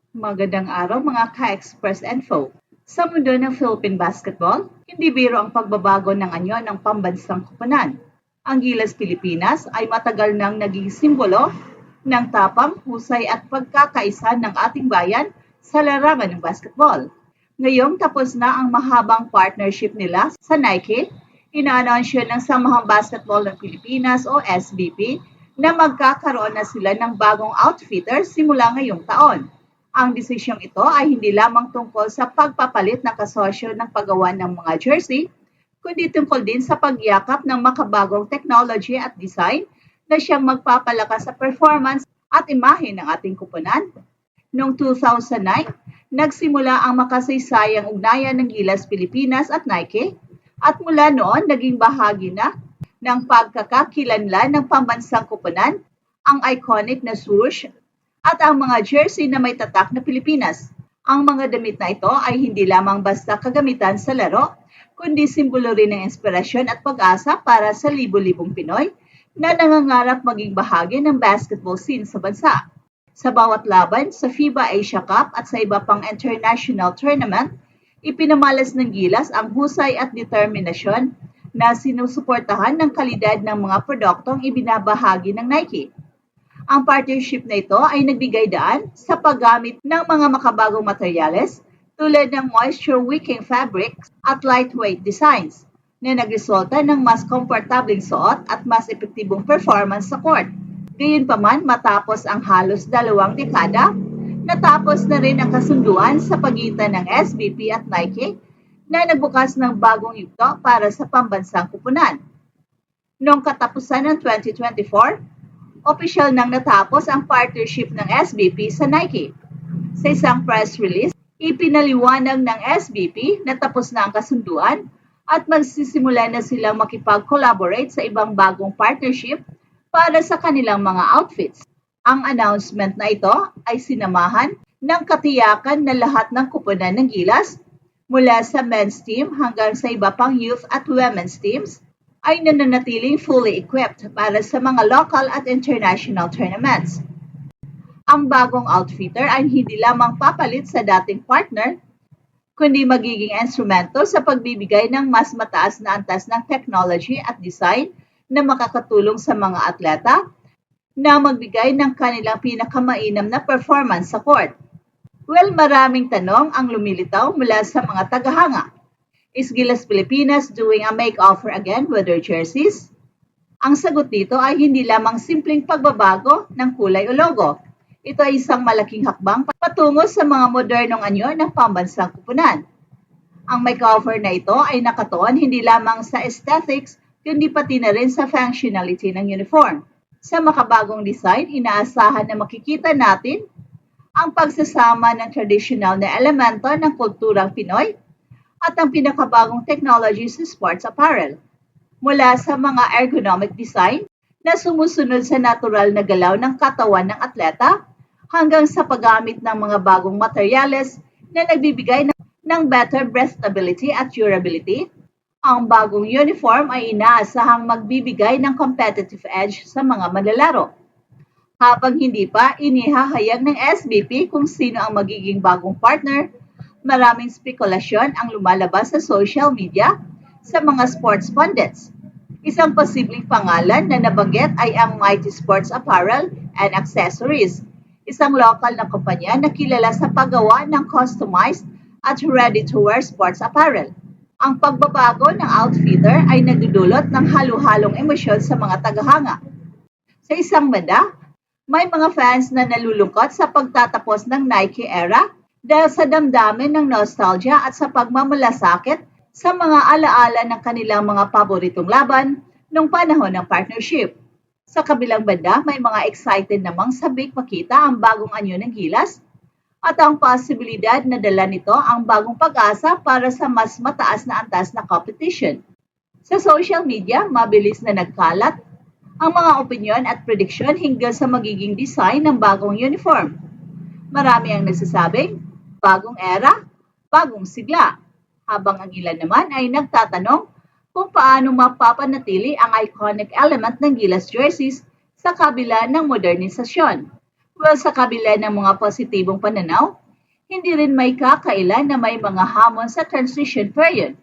Magandang araw mga ka-Express Info. Sa mundo ng Philippine basketball, hindi biro ang pagbabago ng anyo ng pambansang koponan. Ang Gilas Pilipinas ay matagal nang naging simbolo ng tapang, husay at pagkakaisa ng ating bayan sa larangan ng basketball. Ngayong tapos na ang mahabang partnership nila sa Nike, inaanunsyo ng Samahang Basketball ng Pilipinas o SBP na magkakaroon na sila ng bagong outfitter simula ngayong taon. Ang desisyong ito ay hindi lamang tungkol sa pagpapalit ng kasosyo ng paggawa ng mga jersey, kundi tungkol din sa pagyakap ng makabagong technology at design na siyang magpapalakas sa performance at imahe ng ating koponan. Noong 2009, nagsimula ang makasaysayang ugnayan ng Gilas Pilipinas at Nike at mula noon naging bahagi na ng pagkakakilanlan ng pambansang koponan ang iconic na swoosh at ang mga jersey na may tatak na Pilipinas. Ang mga damit na ito ay hindi lamang basta kagamitan sa laro, kundi simbolo rin ng inspirasyon at pag-asa para sa libo-libong Pinoy na nangangarap maging bahagi ng basketball scene sa bansa. Sa bawat laban sa FIBA Asia Cup at sa iba pang international tournament, ipinamalas ng Gilas ang husay at determinasyon na sinusuportahan ng kalidad ng mga produktong ibinabahagi ng Nike. Ang partnership na ito ay nagbigay daan sa paggamit ng mga makabagong materyales tulad ng moisture-wicking fabrics at lightweight designs na nagresulta ng mas komportableng suot at mas epektibong performance sa court. Gayunpaman, matapos ang halos 2 dekada, natapos na rin ang kasunduan sa pagitan ng SBP at Nike na nagbukas ng bagong yugto para sa pambansang koponan. Noong katapusan ng 2024, opisyal nang natapos ang partnership ng SBP sa Nike. Sa isang press release, ipinaliwanag ng SBP na tapos na ang kasunduan at magsisimula na silang makipag-collaborate sa ibang bagong partnership para sa kanilang mga outfits. Ang announcement na ito ay sinamahan ng katiyakan na lahat ng koponan ng Gilas, mula sa men's team hanggang sa iba pang youth at women's teams, ay nananatiling fully equipped para sa mga local at international tournaments. Ang bagong outfitter ay hindi lamang papalit sa dating partner, kundi magiging instrumento sa pagbibigay ng mas mataas na antas ng technology at design na makakatulong sa mga atleta na magbigay ng kanilang pinakamainam na performance sa court. Well, maraming tanong ang lumilitaw mula sa mga tagahanga. Is Gilas Pilipinas doing a makeover again with their jerseys? Ang sagot dito ay hindi lamang simpleng pagbabago ng kulay o logo. Ito ay isang malaking hakbang patungo sa mga modernong anyo ng pambansang koponan. Ang makeover na ito ay nakatuon hindi lamang sa aesthetics, kundi pati na rin sa functionality ng uniform. Sa makabagong design, inaasahan na makikita natin ang pagsasama ng traditional na elemento ng kulturang Pinoy at ang pinakabagong technology sa sports apparel. Mula sa mga ergonomic design na sumusunod sa natural na galaw ng katawan ng atleta hanggang sa paggamit ng mga bagong materyales na nagbibigay ng better breathability at durability, ang bagong uniform ay inaasahang magbibigay ng competitive edge sa mga manlalaro. Habang hindi pa inihahayag ng SBP kung sino ang magiging bagong partner, maraming spekulasyon ang lumalabas sa social media sa mga sports pundits. Isang posibleng pangalan na nabanggit ay ang Mighty Sports Apparel and Accessories, isang lokal na kumpanya na kilala sa paggawa ng customized at ready-to-wear sports apparel. Ang pagbabago ng outfitter ay nagdudulot ng halo-halong emosyon sa mga tagahanga. Sa isang banda, may mga fans na nalulungkot sa pagtatapos ng Nike era dahil sa damdamin ng nostalgia at sa pagmamalasakit sa mga alaala ng kanilang mga paboritong laban noong panahon ng partnership. Sa kabilang banda, may mga excited namang sabik makita ang bagong anyo ng Gilas at ang posibilidad na dala nito ang bagong pag-asa para sa mas mataas na antas na competition. Sa social media, mabilis na nagkalat ang mga opinyon at prediksyon hinggil sa magiging design ng bagong uniform. Marami ang nagsasabing, bagong era, bagong sigla, habang ang ilan naman ay nagtatanong kung paano mapapanatili ang iconic element ng Gilas jerseys sa kabila ng modernisasyon. Well, sa kabila ng mga positibong pananaw, hindi rin may kakailan na may mga hamon sa transition period.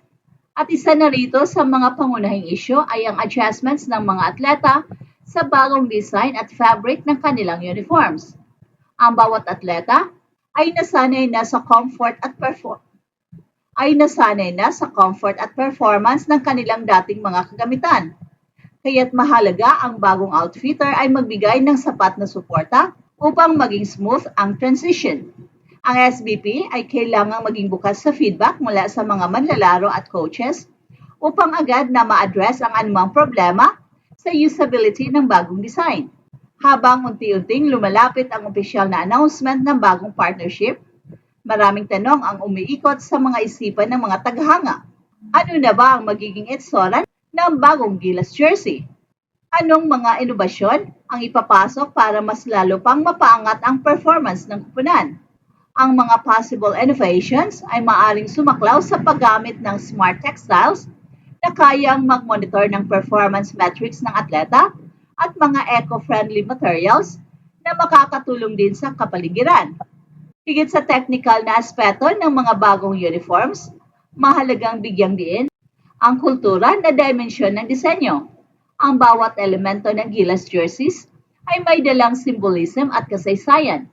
At isa na rito sa mga pangunahing isyu ay ang adjustments ng mga atleta sa bagong design at fabric ng kanilang uniforms. Ang bawat atleta ay nasanay na sa comfort at performance ng kanilang dating mga kagamitan. Kaya't mahalaga ang bagong outfitter ay magbigay ng sapat na suporta upang maging smooth ang transition. Ang SBP ay kailangang maging bukas sa feedback mula sa mga manlalaro at coaches upang agad na ma-address ang anumang problema sa usability ng bagong design. Habang unti-unting lumalapit ang opisyal na announcement ng bagong partnership, maraming tanong ang umiikot sa mga isipan ng mga taghanga. Ano na ba ang magiging etsoran ng bagong Gilas jersey? Anong mga inobasyon ang ipapasok para mas lalo pang mapaangat ang performance ng kupunan? Ang mga possible innovations ay maaaring sumaklaw sa paggamit ng smart textiles na kayang mag-monitor ng performance metrics ng atleta at mga eco-friendly materials na makakatulong din sa kapaligiran. Higit sa technical na aspeto ng mga bagong uniforms, mahalagang bigyang diin ang kultura na dimensyon ng disenyo. Ang bawat elemento ng Gilas jerseys ay may dalang symbolism at kasaysayan.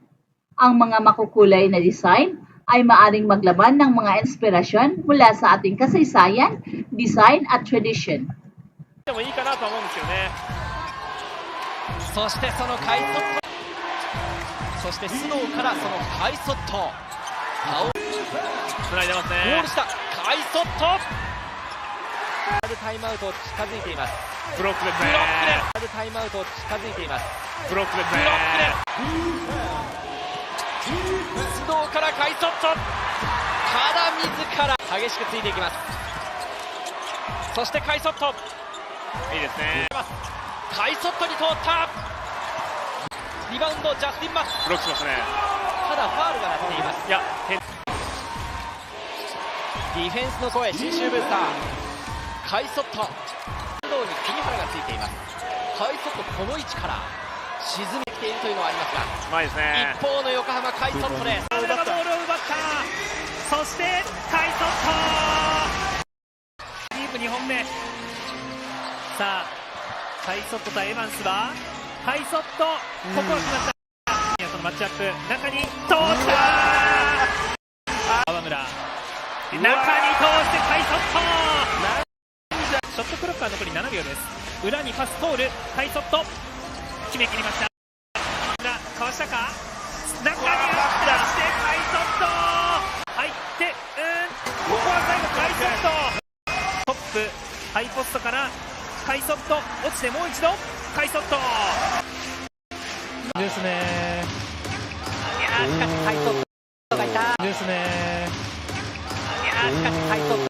Ang mga makukulay na design ay maaring maglaban ng mga inspirasyon mula sa ating kasaysayan, design at tradition. でもいいかなと思うんですよね。そしてそのカイソット、そして須藤からそのカイソット、つないでますね。ゴールしたカイソット。タイムアウト近づいています。ブロックですね。タイムアウト近づいています。ブロックですね。須藤からカイソットから自ら激しくついていきます。そしてカイソットいいですね。カイソットに通ったリバウンドジャスティン・マスブロックしましたね。ただファウルが鳴っています。いやディフェンスの声、信州ブースターカイソット、運動に栗原がついています。カイソットこの位置から沈めているというのはありますが、うまいですね。一方の横浜カイソットです。ボールを奪った。そしてカイソットキープ2本目。さあカイソットとエヴァンスはカイソット、ここは決まった。そのマッチアップ中に通した。河村中に通してカイソット。ショットクロックは残り7秒です。裏にパス通るカイソット決めきりました。かわしたか、中に打って出してカイソット入ってここは最後カイソットトップハイポストからカイソット落ちてもう一度カイソットですね。いやしかしカイソットがいたですね。いやしかしカイソッ